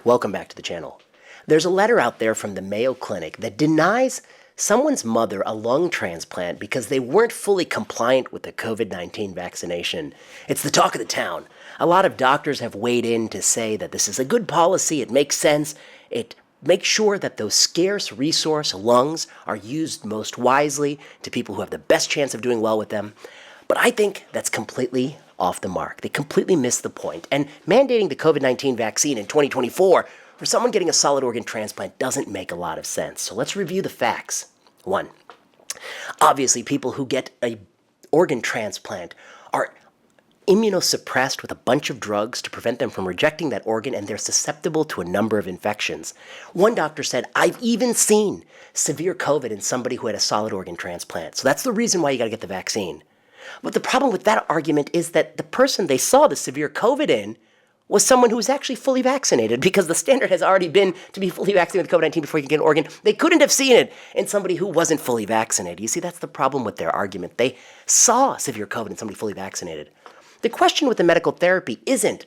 Welcome back to the channel. There's a letter out there from the Mayo Clinic that denies someone's mother a lung transplant because they weren't fully compliant with the COVID-19 vaccination. It's the talk of the town. A lot of doctors have weighed in to say that this is a good policy, it makes sense, it makes sure that those scarce resource lungs are used most wisely to people who have the best chance of doing well with them. But I think that's completely off the mark. They completely missed the point. And mandating the COVID-19 vaccine in 2024 for someone getting a solid organ transplant doesn't make a lot of sense. So let's review the facts. 1. Obviously, people who get an organ transplant are immunosuppressed with a bunch of drugs to prevent them from rejecting that organ, and they're susceptible to a number of infections. One doctor said, I've even seen severe COVID in somebody who had a solid organ transplant. So that's the reason why you got to get the vaccine. But the problem with that argument is that the person they saw the severe COVID in was someone who was actually fully vaccinated, because the standard has already been to be fully vaccinated with COVID-19 before you can get an organ. They couldn't have seen it in somebody who wasn't fully vaccinated. You see, that's the problem with their argument. They saw severe COVID in somebody fully vaccinated. The question with the medical therapy isn't,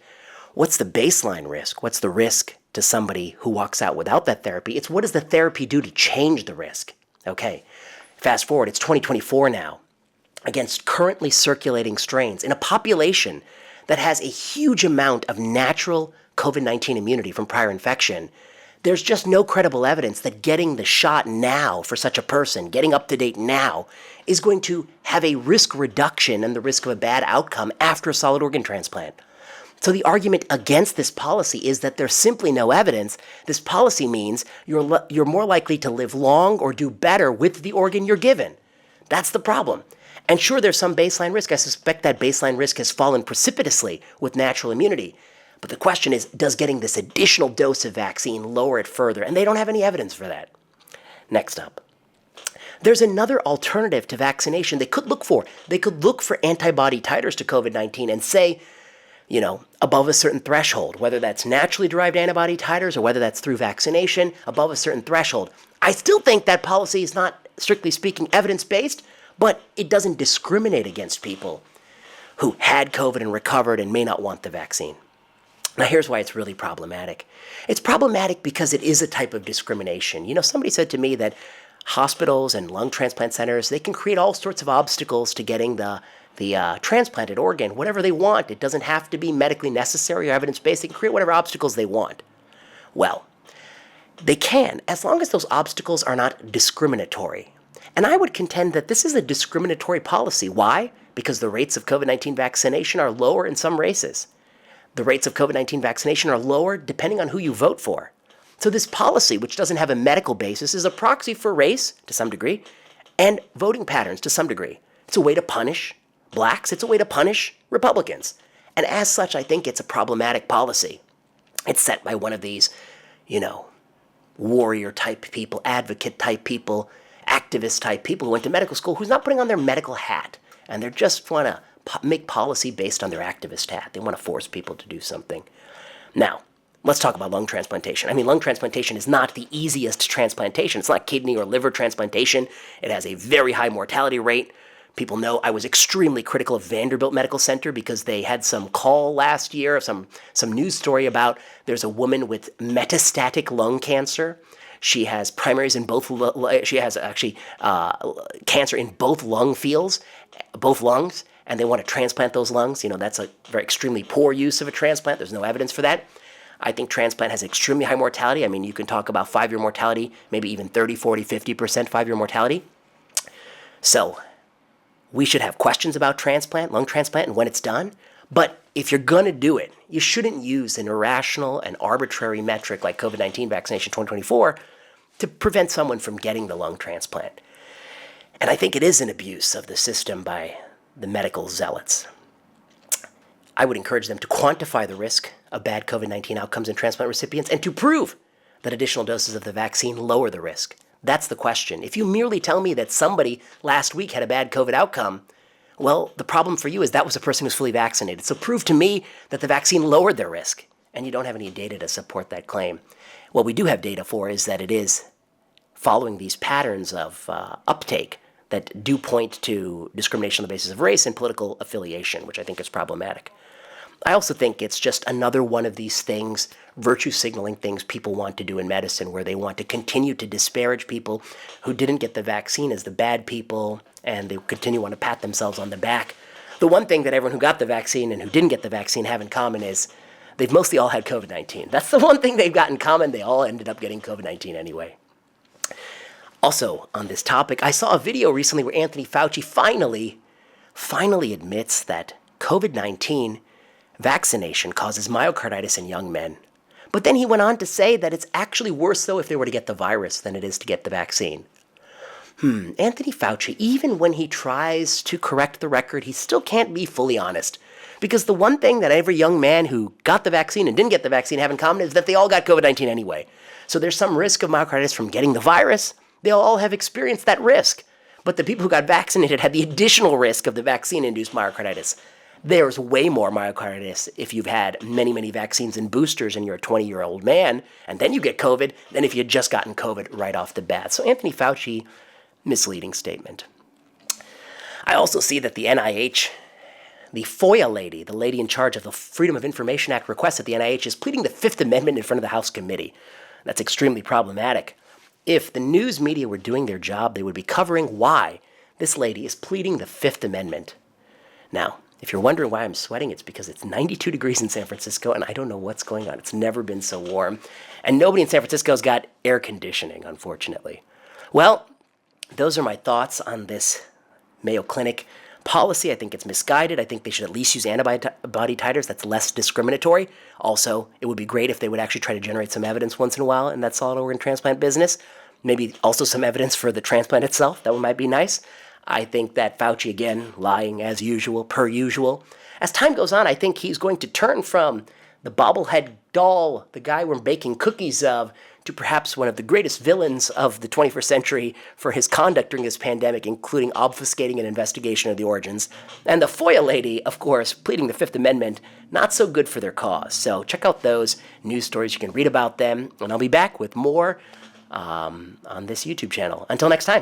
what's the baseline risk? What's the risk to somebody who walks out without that therapy? It's, what does the therapy do to change the risk? Okay, fast forward, it's 2024 now. Against currently circulating strains in a population that has a huge amount of natural COVID-19 immunity from prior infection, there's just no credible evidence that getting the shot now for such a person, getting up to date now, is going to have a risk reduction in the risk of a bad outcome after a solid organ transplant. So the argument against this policy is that there's simply no evidence. This policy means you're more likely to live long or do better with the organ you're given. That's the problem. And sure, there's some baseline risk. I suspect that baseline risk has fallen precipitously with natural immunity. But the question is, does getting this additional dose of vaccine lower it further? And they don't have any evidence for that. Next up, there's another alternative to vaccination they could look for. They could look for antibody titers to COVID-19 and say, above a certain threshold, whether that's naturally derived antibody titers or whether that's through vaccination, above a certain threshold. I still think that policy is not, strictly speaking, evidence-based, but it doesn't discriminate against people who had COVID and recovered and may not want the vaccine. Now, here's why it's really problematic. It's problematic because it is a type of discrimination. Somebody said to me that hospitals and lung transplant centers, they can create all sorts of obstacles to getting the transplanted organ, whatever they want. It doesn't have to be medically necessary or evidence-based. They can create whatever obstacles they want. Well, they can, as long as those obstacles are not discriminatory. And I would contend that this is a discriminatory policy. Why? Because the rates of COVID-19 vaccination are lower in some races. The rates of COVID-19 vaccination are lower depending on who you vote for. So this policy, which doesn't have a medical basis, is a proxy for race, to some degree, and voting patterns, to some degree. It's a way to punish blacks. It's a way to punish Republicans. And as such, I think it's a problematic policy. It's set by one of these, warrior-type people, advocate-type people, activist-type people who went to medical school who's not putting on their medical hat. And they just want to make policy based on their activist hat. They want to force people to do something. Now, let's talk about lung transplantation. Lung transplantation is not the easiest transplantation. It's not kidney or liver transplantation. It has a very high mortality rate. People know I was extremely critical of Vanderbilt Medical Center because they had some call last year, some news story about there's a woman with metastatic lung cancer. She has primaries in both, she has actually cancer in both lung fields, both lungs, and they want to transplant those lungs. That's a very extremely poor use of a transplant. There's no evidence for that. I think transplant has extremely high mortality. You can talk about 5-year mortality, maybe even 30, 40, 50% 5-year mortality. So we should have questions about transplant, lung transplant, and when it's done. But if you're going to do it, you shouldn't use an irrational and arbitrary metric like COVID-19 vaccination 2024 to prevent someone from getting the lung transplant. And I think it is an abuse of the system by the medical zealots. I would encourage them to quantify the risk of bad COVID-19 outcomes in transplant recipients and to prove that additional doses of the vaccine lower the risk. That's the question. If you merely tell me that somebody last week had a bad COVID outcome, well, the problem for you is that was a person who's fully vaccinated. So prove to me that the vaccine lowered their risk, and you don't have any data to support that claim. What we do have data for is that it is following these patterns of uptake that do point to discrimination on the basis of race and political affiliation, which I think is problematic. I also think it's just another one of these things, virtue signaling things people want to do in medicine, where they want to continue to disparage people who didn't get the vaccine as the bad people, and they continue to want to pat themselves on the back. The one thing that everyone who got the vaccine and who didn't get the vaccine have in common is they've mostly all had COVID-19. That's the one thing they've got in common. They all ended up getting COVID-19 anyway. Also, on this topic, I saw a video recently where Anthony Fauci finally admits that COVID-19 vaccination causes myocarditis in young men. But then he went on to say that it's actually worse, though, if they were to get the virus than it is to get the vaccine. Anthony Fauci, even when he tries to correct the record, he still can't be fully honest. Because the one thing that every young man who got the vaccine and didn't get the vaccine have in common is that they all got COVID-19 anyway. So there's some risk of myocarditis from getting the virus. They all have experienced that risk. But the people who got vaccinated had the additional risk of the vaccine-induced myocarditis. There's way more myocarditis if you've had many, many vaccines and boosters and you're a 20-year-old man, and then you get COVID, than if you had just gotten COVID right off the bat. So Anthony Fauci, misleading statement. I also see that the NIH, the FOIA lady, the lady in charge of the Freedom of Information Act request at the NIH, is pleading the Fifth Amendment in front of the House committee. That's extremely problematic. If the news media were doing their job, they would be covering why this lady is pleading the Fifth Amendment. Now, if you're wondering why I'm sweating, it's because it's 92 degrees in San Francisco, and I don't know what's going on. It's never been so warm. And nobody in San Francisco's got air conditioning, unfortunately. Well, those are my thoughts on this Mayo Clinic policy. I think it's misguided. I think they should at least use antibody titers. That's less discriminatory. Also, it would be great if they would actually try to generate some evidence once in a while in that solid organ transplant business. Maybe also some evidence for the transplant itself. That one might be nice. I think that Fauci, again, lying as usual, per usual. As time goes on, I think he's going to turn from the bobblehead doll, the guy we're baking cookies of, to perhaps one of the greatest villains of the 21st century for his conduct during this pandemic, including obfuscating an investigation of the origins. And the FOIA lady, of course, pleading the Fifth Amendment, not so good for their cause. So check out those news stories. You can read about them. And I'll be back with more on this YouTube channel. Until next time.